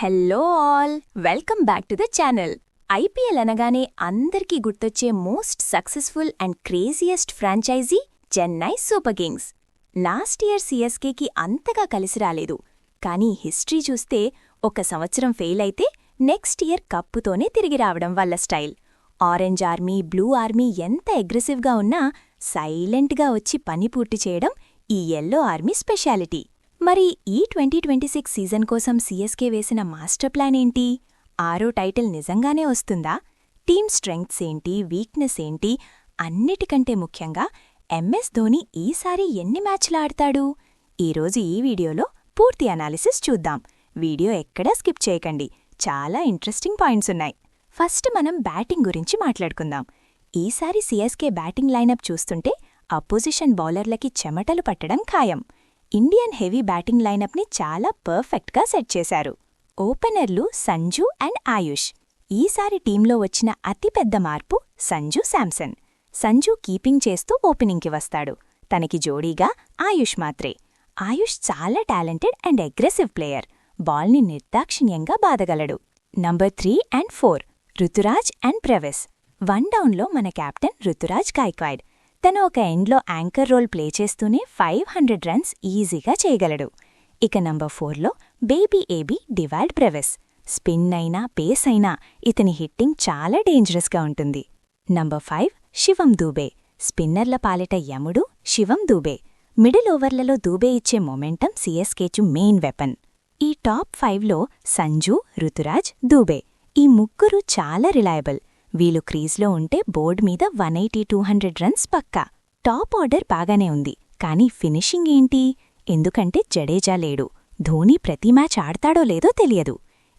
Hello all, welcome back to the channel. IPL అనగానే అందరికీ గుర్తొచ్చే most successful and craziest franchise Chennai Super Kings. Last year సిఎస్కేకి అంతగా కలిసి రాలేదు, కానీ హిస్టరీ చూస్తే ఒక సంవత్సరం ఫెయిల్ అయితే నెక్స్ట్ ఇయర్ కప్పుతోనే తిరిగి రావడం వాళ్ళ style. Orange army, blue army ఎంత అగ్రెసివ్గా ఉన్నా సైలెంట్గా వచ్చి పని పూర్తి చేయడం ఈ యెల్లో ఆర్మీ స్పెషాలిటీ. మరి ఈ 2026 సీజన్ కోసం సిఎస్కే వేసిన మాస్టర్ ప్లాన్ ఏంటి? 6వ టైటిల్ నిజంగానే వస్తుందా? టీమ్ స్ట్రెంగ్త్స్ ఏంటి, వీక్నెస్ ఏంటి? అన్నిటికంటే ముఖ్యంగా ఎంఎస్ ధోని ఈసారి ఎన్ని మ్యాచ్లు ఆడతాడు? ఈరోజు ఈ వీడియోలో పూర్తి అనాలిసిస్ చూద్దాం. వీడియో ఎక్కడా స్కిప్ చేయకండి, చాలా ఇంట్రెస్టింగ్ పాయింట్స్ ఉన్నాయి. ఫస్ట్ మనం బ్యాటింగ్ గురించి మాట్లాడుకుందాం. ఈసారి సిఎస్కే బ్యాటింగ్ లైనప్ చూస్తుంటే అపోజిషన్ బౌలర్లకి చెమటలు పట్టడం ఖాయం. ఇండియన్ హెవీ బ్యాటింగ్ లైనప్ని చాలా పర్ఫెక్ట్గా సెట్ చేశారు. ఓపెనర్లు సంజు అండ్ ఆయుష్. ఈసారి టీంలో వచ్చిన అతిపెద్ద మార్పు సంజు శాంసన్. సంజు కీపింగ్ చేస్తూ ఓపెనింగ్కి వస్తాడు, తనకి జోడీగా ఆయుష్ మాత్రే. ఆయుష్ చాలా టాలెంటెడ్ అండ్ అగ్రెసివ్ ప్లేయర్, బాల్ని నిర్దాక్షిణ్యంగా బాదగలడు. Number 3 and 4 Ruturaj and Brevis. 1 డౌన్లో మన కెప్టెన్ రుతురాజ్ గాయక్వాడ్. తను ఒక ఎండ్లో యాంకర్ రోల్ ప్లే చేస్తూనే 500 రన్స్ ఈజీగా చేయగలడు. ఇక నంబర్ 4లో baby AB Dewald Brevis. Spin అయినా పేస్ అయినా ఇతని హిట్టింగ్ చాలా డేంజరస్గా ఉంటుంది. నంబర్ 5 శివం దూబే. స్పిన్నర్ల పాలిట యముడు శివం దూబే. మిడిల్ ఓవర్లలో దూబే ఇచ్చే మొమెంటం సిఎస్కేచు మెయిన్ వెపన్. ఈ టాప్ 5లో సంజు, రుతురాజ్, దూబే ఈ ముగ్గురు చాలా రిలయబుల్. వీళ్ళు క్రీజ్లో ఉంటే బోర్డ్ మీద 180-200 రన్స్ పక్కా. టాప్ ఆర్డర్ బాగానే ఉంది, కానీ ఫినిషింగ్ ఏంటి? ఎందుకంటే జడేజా లేడు, ధోని ప్రతి మ్యాచ్ ఆడతాడో లేదో తెలియదు.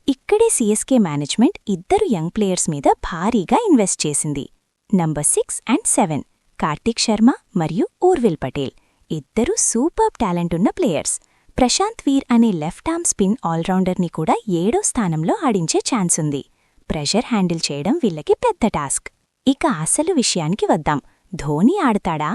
ఇక్కడే సిఎస్కే మేనేజ్మెంట్ ఇద్దరు యంగ్ ప్లేయర్స్ మీద భారీగా ఇన్వెస్ట్ చేసింది. నంబర్ 6 అండ్ 7 కార్తిక్ శర్మ మరియు ఊర్విల్ పటేల్. ఇద్దరూ సూపర్బ్ టాలెంట్ ఉన్న ప్లేయర్స్. ప్రశాంత్ వీర్ అనే లెఫ్ట్ ఆర్మ్ స్పిన్ ఆల్రౌండర్ని కూడా 7వ స్థానంలో ఆడించే ఛాన్స్ ఉంది. ప్రెషర్ హ్యాండిల్ చేయడం వీళ్ళకి పెద్ద టాస్క్. ఇక అసలు విషయానికి వద్దాం, ధోని ఆడతాడా?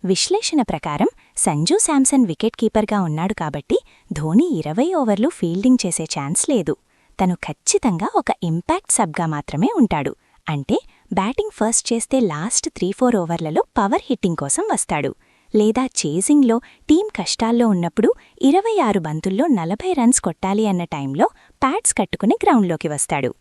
విశ్లేషణ ప్రకారం సంజు శాంసన్ వికెట్ కీపర్గా ఉన్నాడు కాబట్టి ధోని 20 ఓవర్లు ఫీల్డింగ్ చేసే ఛాన్స్ లేదు. తను ఖచ్చితంగా ఒక ఇంపాక్ట్ సబ్గా మాత్రమే ఉంటాడు. అంటే బ్యాటింగ్ ఫస్ట్ చేస్తే లాస్ట్ 3-4 ఓవర్లలో పవర్ హిట్టింగ్ కోసం వస్తాడు. లేదా చేజింగ్లో టీం కష్టాల్లో ఉన్నప్పుడు 26 బంతుల్లో 40 రన్స్ కొట్టాలి అన్న టైంలో ప్యాడ్స్ కట్టుకుని గ్రౌండ్లోకి వస్తాడు.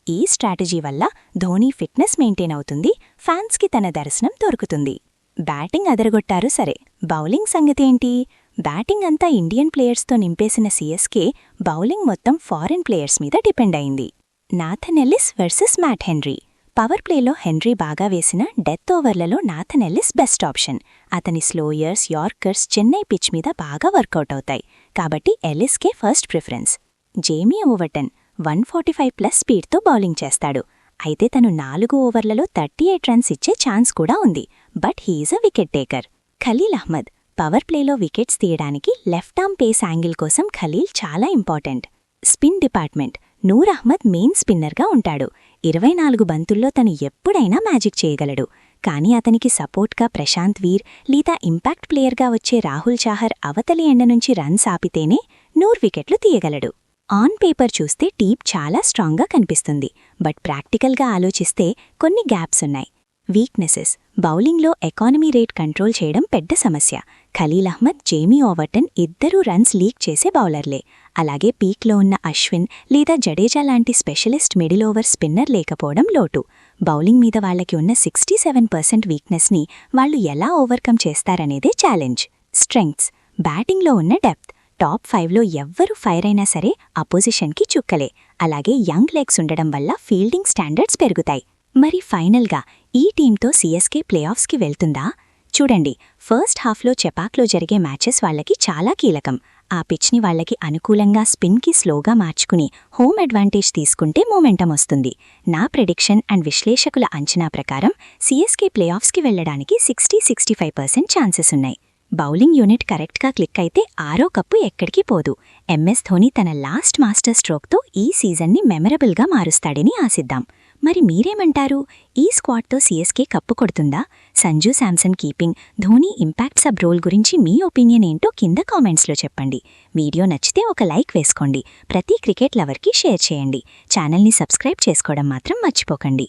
ఈ స్ట్రాటజీ వల్ల ధోని ఫిట్నెస్ మెయింటైన్ అవుతుంది, ఫ్యాన్స్కి తన దర్శనం దొరుకుతుంది. బ్యాటింగ్ అదరగొట్టారు సరే, బౌలింగ్ సంగతేంటి? బ్యాటింగ్ అంతా ఇండియన్ ప్లేయర్స్తో నింపేసిన సిఎస్కే బౌలింగ్ మొత్తం ఫారిన్ ప్లేయర్స్ మీద డిపెండ్ అయింది. Nathan Ellis versus Matt Henry. Power ప్లేలో హెన్రీ బాగా వేసిన డెత్ ఓవర్లలో నాథన్ ఎల్లిస్ బెస్ట్ ఆప్షన్. అతని స్లోయర్స్, యార్కర్స్ చెన్నై పిచ్ మీద బాగా వర్కౌట్ అవుతాయి, కాబట్టి ఎల్లిస్కే ఫస్ట్ ప్రిఫరెన్స్. జేమీ ఓవర్టన్ 145+ స్పీడ్తో బౌలింగ్ చేస్తాడు. అయితే తను 4 ఓవర్లలో 38 రన్స్ ఇచ్చే ఛాన్స్ కూడా ఉంది, but he is a wicket taker. Khaleel Ahmed. Power ప్లేలో వికెట్స్ తీయడానికి లెఫ్ట్ ఆర్మ్ పేస్ యాంగిల్ కోసం ఖలీల్ చాలా important. Spin department Noor Ahmad main స్పిన్నర్గా ఉంటాడు. 24 బంతుల్లో తను ఎప్పుడైనా మ్యాజిక్ చేయగలడు. కానీ అతనికి సపోర్ట్గా ప్రశాంత్ వీర్ లేదా ఇంపాక్ట్ ప్లేయర్గా వచ్చే రాహుల్ చాహర్ అవతలి ఎండ నుంచి రన్స్ ఆపితేనే నూర్ వికెట్లు తీయగలడు. ఆన్ పేపర్ చూస్తే టీం చాలా స్ట్రాంగ్గా కనిపిస్తుంది, బట్ ప్రాక్టికల్గా ఆలోచిస్తే కొన్ని గ్యాప్స్ ఉన్నాయి. వీక్నెసెస్ బౌలింగ్లో ఎకానమీ రేట్ కంట్రోల్ చేయడం పెద్ద సమస్య. ఖలీల్ అహ్మద్, జేమీ ఓవర్టన్ ఇద్దరూ రన్స్ లీక్ చేసే బౌలర్లే. అలాగే పీక్లో ఉన్న అశ్విన్ లేదా జడేజా లాంటి స్పెషలిస్ట్ మిడిల్ ఓవర్ స్పిన్నర్ లేకపోవడం లోటు. బౌలింగ్ మీద వాళ్లకి ఉన్న 67% వీక్నెస్ని వాళ్లు ఎలా ఓవర్కమ్ చేస్తారనేదే ఛాలెంజ్. స్ట్రెంగ్త్స్ బ్యాటింగ్లో ఉన్న డెప్త్. టాప్ 5లో ఎవ్వరూ ఫైర్ అయినా సరే అపోజిషన్కి చుక్కలే. అలాగే యంగ్ లెగ్స్ ఉండడం వల్ల ఫీల్డింగ్ స్టాండర్డ్స్ పెరుగుతాయి. మరి ఫైనల్గా ఈ టీంతో సిఎస్కే ప్లేఆఫ్స్కి వెళ్తుందా? చూడండి, ఫస్ట్ హాఫ్లో చెపాక్లో జరిగే మ్యాచెస్ వాళ్లకి చాలా కీలకం. ఆ పిచ్ని వాళ్లకి అనుకూలంగా స్పిన్కి స్లోగా మార్చుకుని హోమ్ అడ్వాంటేజ్ తీసుకుంటే మొమెంటం వస్తుంది. నా ప్రెడిక్షన్ అండ్ విశ్లేషకుల అంచనా ప్రకారం సిఎస్కే ప్లేఆఫ్స్కి వెళ్లడానికి 60-65% ఛాన్సెస్ ఉన్నాయి. బౌలింగ్ యూనిట్ కరెక్ట్గా క్లిక్ అయితే 6వ కప్పు ఎక్కడికి పోదు. ఎంఎస్ ధోని తన లాస్ట్ మాస్టర్ స్ట్రోక్తో ఈ సీజన్ని మెమరబుల్గా మారుస్తాడని ఆశిద్దాం. మరి మీరేమంటారు? ఈ స్క్వాడ్తో సీఎస్కే కప్పు కొడుతుందా? Sanju Samson keeping, Dhoni impact sub role గురించి మీ ఒపీనియన్ ఏంటో కింద కామెంట్స్లో చెప్పండి. వీడియో నచ్చితే ఒక లైక్ వేసుకోండి. ప్రతి క్రికెట్ లవర్కి షేర్ చేయండి. ఛానల్ని సబ్స్క్రైబ్ చేసుకోవడం మాత్రం మర్చిపోకండి.